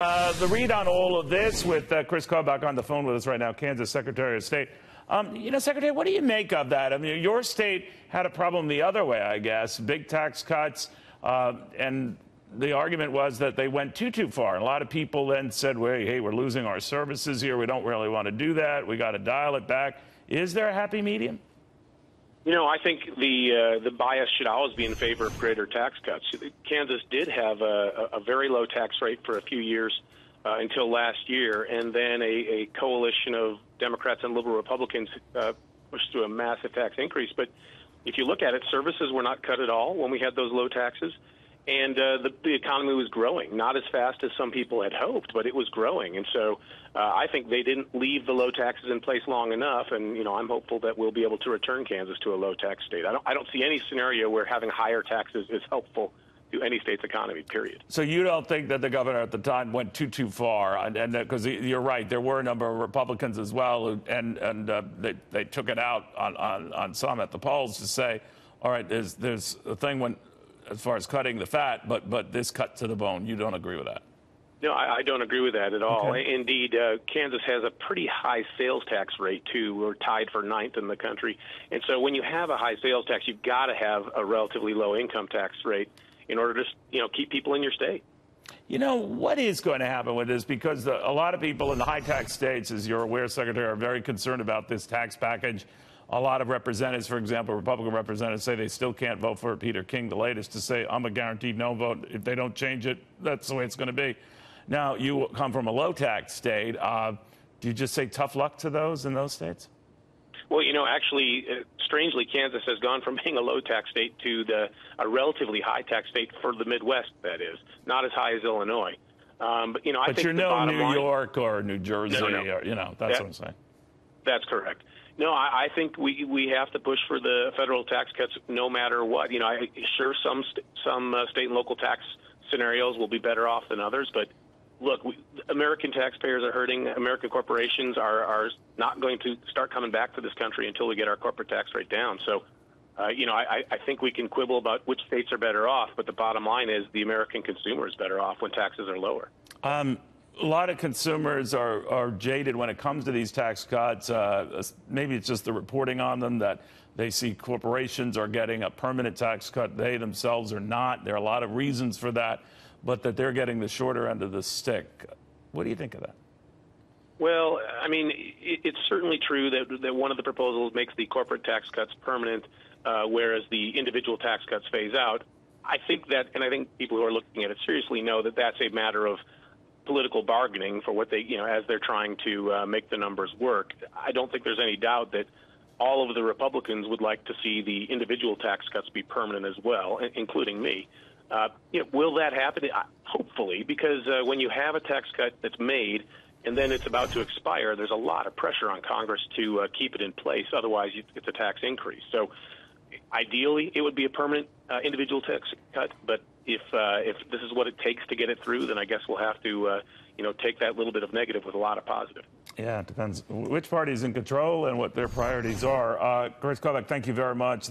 The read on all of this with Kris Kobach on the phone with us right now, Kansas Secretary of State. Secretary, what do you make of that? I mean, your state had a problem the other way, I guess, big tax cuts, and the argument was that they went too far. And a lot of people then said, well, hey, we're losing our services here. We don't really want to do that. We got to dial it back. Is there a happy medium? You know, I think the bias should always be in favor of greater tax cuts. Kansas did have a very low tax rate for a few years until last year, and then a coalition of Democrats and liberal Republicans pushed through a massive tax increase. But if you look at it, services were not cut at all when we had those low taxes, and the economy was growing, not as fast as some people had hoped, but it was growing. And so I think they didn't leave the low taxes in place long enough, and I'm hopeful that we'll be able to return Kansas to a low tax state. I don't see any scenario where having higher taxes is helpful to any state's economy, period. So you don't think that the governor at the time went too far, and because you're right, there were a number of Republicans as well, and they took it out on some at the polls to say, all right, there's a thing when as far as cutting the fat, but this cut to the bone. You don't agree with that? No, I don't agree with that at all. Okay. Indeed, Kansas has a pretty high sales tax rate, too. We're tied for 9th in the country. And so when you have a high sales tax, you've got to have a relatively low income tax rate in order to keep people in your state. You know, what is going to happen with this? Because a lot of people in the high tax states, as you're aware, Secretary, are very concerned about this tax package. A lot of representatives, for example, Republican representatives, say they still can't vote for it. Peter King, the latest, to say, I'm a guaranteed no vote. If they don't change it, that's the way it's going to be. Now, you come from a low-tax state. Do you just say tough luck to those in those states? Well, actually, strangely, Kansas has gone from being a low-tax state to a relatively high-tax state for the Midwest, that is. Not as high as Illinois. I think you're no New York or New Jersey. No. Or, that's what I'm saying. That's correct. No, I think we have to push for the federal tax cuts no matter what. Sure, some state and local tax scenarios will be better off than others, but look, American taxpayers are hurting. American corporations are not going to start coming back to this country until we get our corporate tax rate down. So, I think we can quibble about which states are better off, but the bottom line is the American consumer is better off when taxes are lower. A lot of consumers are jaded when it comes to these tax cuts. Maybe it's just the reporting on them that they see corporations are getting a permanent tax cut. They themselves are not. There are a lot of reasons for that, but that they're getting the shorter end of the stick. What do you think of that? Well, I mean, it's certainly true that one of the proposals makes the corporate tax cuts permanent, whereas the individual tax cuts phase out. I think that, and I think people who are looking at it seriously know that that's a matter of political bargaining for what they, as they're trying to make the numbers work. I don't think there's any doubt that all of the Republicans would like to see the individual tax cuts be permanent as well, including me. Will that happen? Hopefully, because when you have a tax cut that's made and then it's about to expire, there's a lot of pressure on Congress to keep it in place. Otherwise, it's a tax increase. So ideally, it would be a permanent individual tax cut, but if this is what it takes to get it through, then I guess we'll have to, take that little bit of negative with a lot of positive. Yeah, it depends which party's in control and what their priorities are. Kris Kobach, thank you very much.